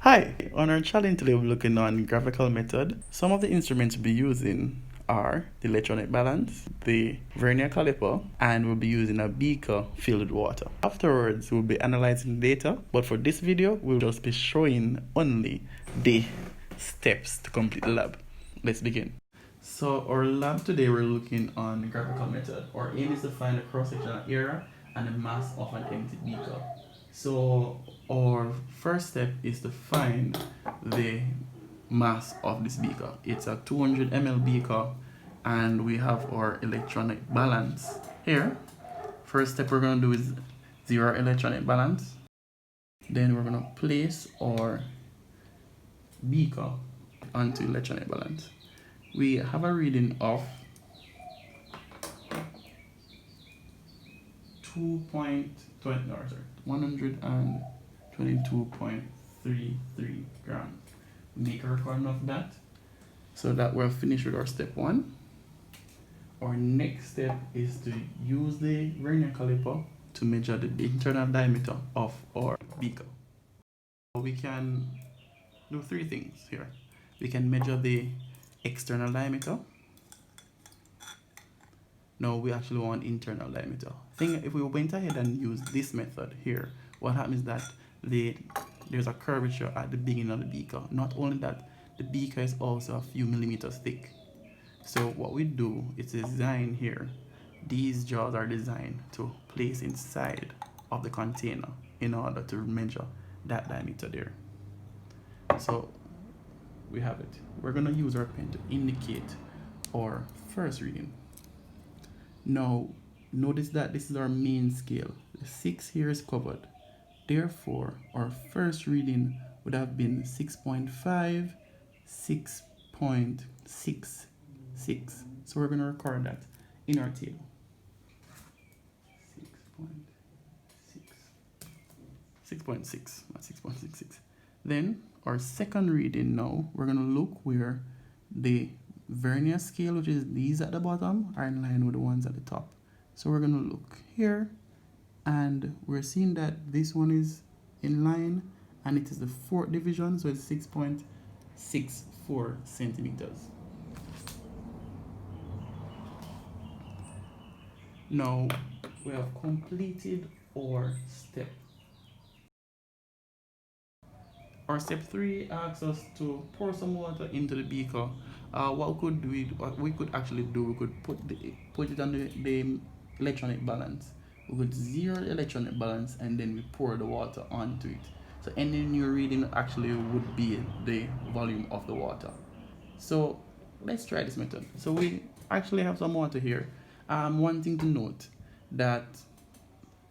Hi, on our challenge today we're looking on graphical method. Some of the instruments we'll be using are the electronic balance, the vernier caliper, and we'll be using a beaker filled with water. Afterwards, we'll be analyzing data, but for this video, we'll just be showing only the steps to complete the lab. Let's begin. So our lab today, we're looking on graphical method. Our aim is to find the cross-sectional area and the mass of an empty beaker. So our first step is to find the mass of this beaker. It's a 200 ml beaker and we have our electronic balance here. First step we're going to do is zero electronic balance. Then we're going to place our beaker onto electronic balance. We have a reading of 122.33 grams. Make a recording of that so that we're finished with our step one. Our next step is to use the vernier caliper to measure the internal diameter of our beaker. We can do three things here. We can measure the external diameter. No, we actually want internal diameter. If we went ahead and used this method here, what happens is that there's a curvature at the beginning of the beaker. Not only that, the beaker is also a few millimeters thick. So what we do is design here. These jaws are designed to place inside of the container in order to measure that diameter there. So we have it. We're going to use our pen to indicate our first reading. Now, notice that this is our main scale. The 6 here is covered. Therefore, our first reading would have been 6.5, 6.66. So we're going to record that in our table. 6.6, not 6.66. Then, our second reading now, we're going to look where the vernier scale, which is these at the bottom, are in line with the ones at the top. So we're going to look here, and we're seeing that this one is in line, and it is the fourth division, so it's 6.64 centimeters. Now, we have completed our step. Our step 3 asks us to pour some water into the beaker. What we could actually do, we could put it on the electronic balance. We could zero the electronic balance and then we pour the water onto it. So any new reading actually would be the volume of the water. So let's try this method. So we actually have some water here. One thing to note that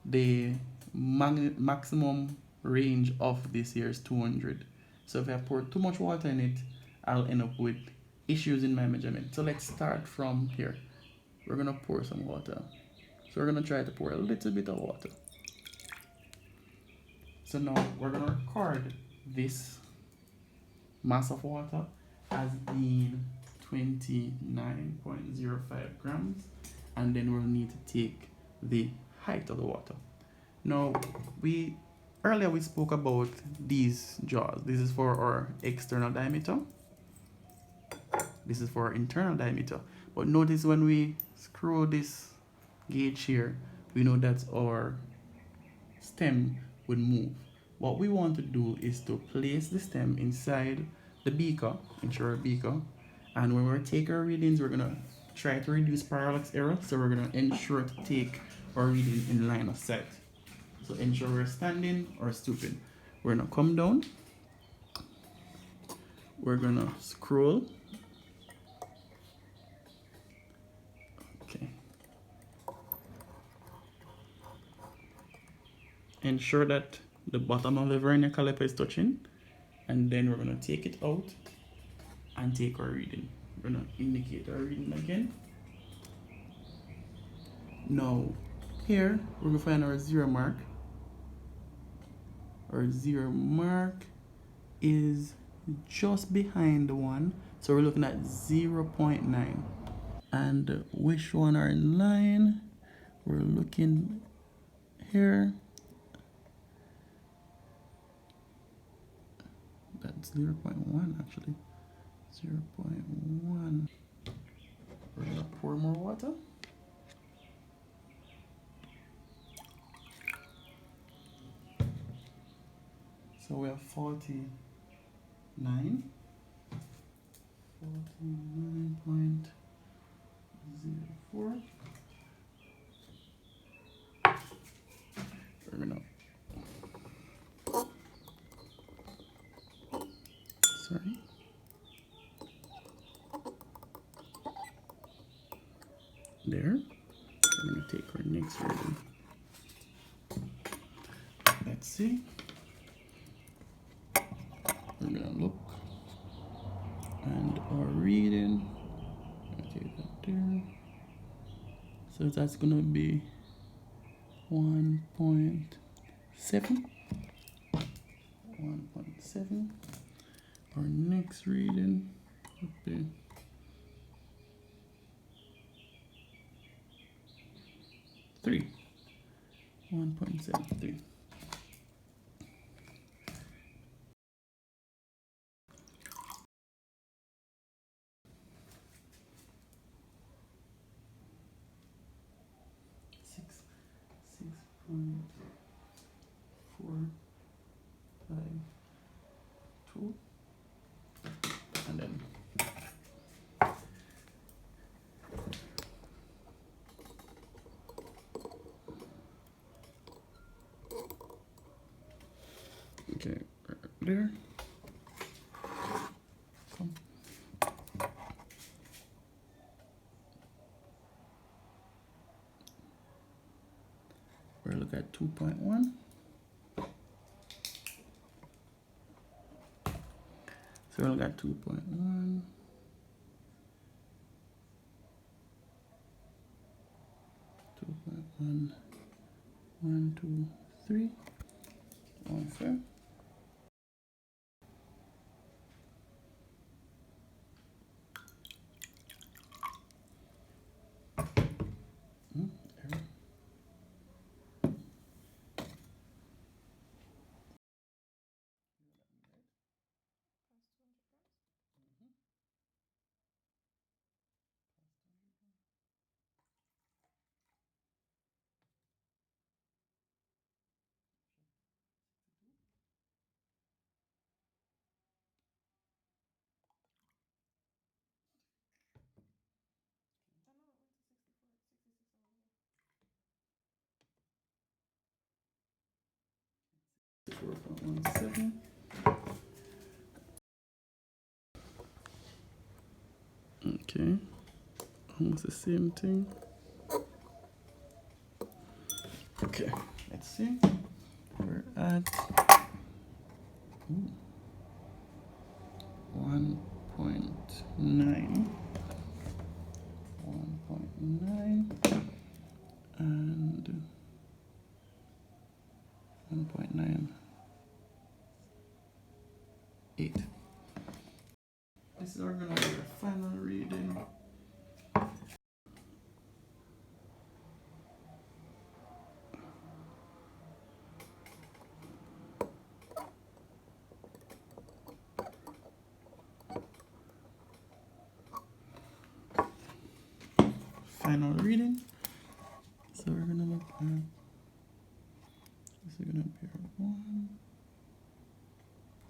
the maximum range of this here is 200. So if I pour too much water in it, I'll end up with issues in my measurement. So let's start from here. We're gonna pour some water. So we're gonna try to pour a little bit of water. So now we're gonna record this mass of water as being 29.05 grams, and then we'll need to take the height of the water. Now earlier we spoke about these jaws. This is for our external diameter. This is for our internal diameter. But notice when we screw this gauge here, we know that our stem would move. What we want to do is to place the stem inside the beaker, inside our beaker. And when we take our readings, we're gonna try to reduce parallax error. So we're gonna ensure to take our reading in line of sight. So ensure we're standing or stooping. We're gonna come down. We're gonna scroll. Okay. Ensure that the bottom of the vernier caliper is touching. And then we're gonna take it out and take our reading. We're gonna indicate our reading again. Now, here, we're gonna find our zero mark. Our zero mark is just behind the one, so we're looking at 0.9. And which one are in line? We're looking here. That's 0.1 actually. 0.1. We're gonna pour more water. So we have 49. 49.04. We're gonna, sorry. There. We're gonna take our next reading. Let's see. We're gonna look, and our reading. Take that there. So that's gonna be 1.7. 1.7. Our next reading would be 3. 1.73. Six 6.452, and then okay, there. Come. We'll look at 2.1. So we'll look at 2.1. 2.1. 1, 2, 3. 1, 4. Error. Four point 1.7. Okay, almost the same thing. Okay, let's see. We're at 1.9. 1.9 and 1.98. This is our gonna be our final reading. Final reading. So we're gonna look at this is gonna be our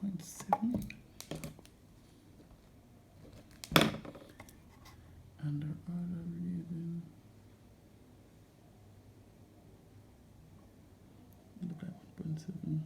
1.7 and our other reading. Look at 1.7.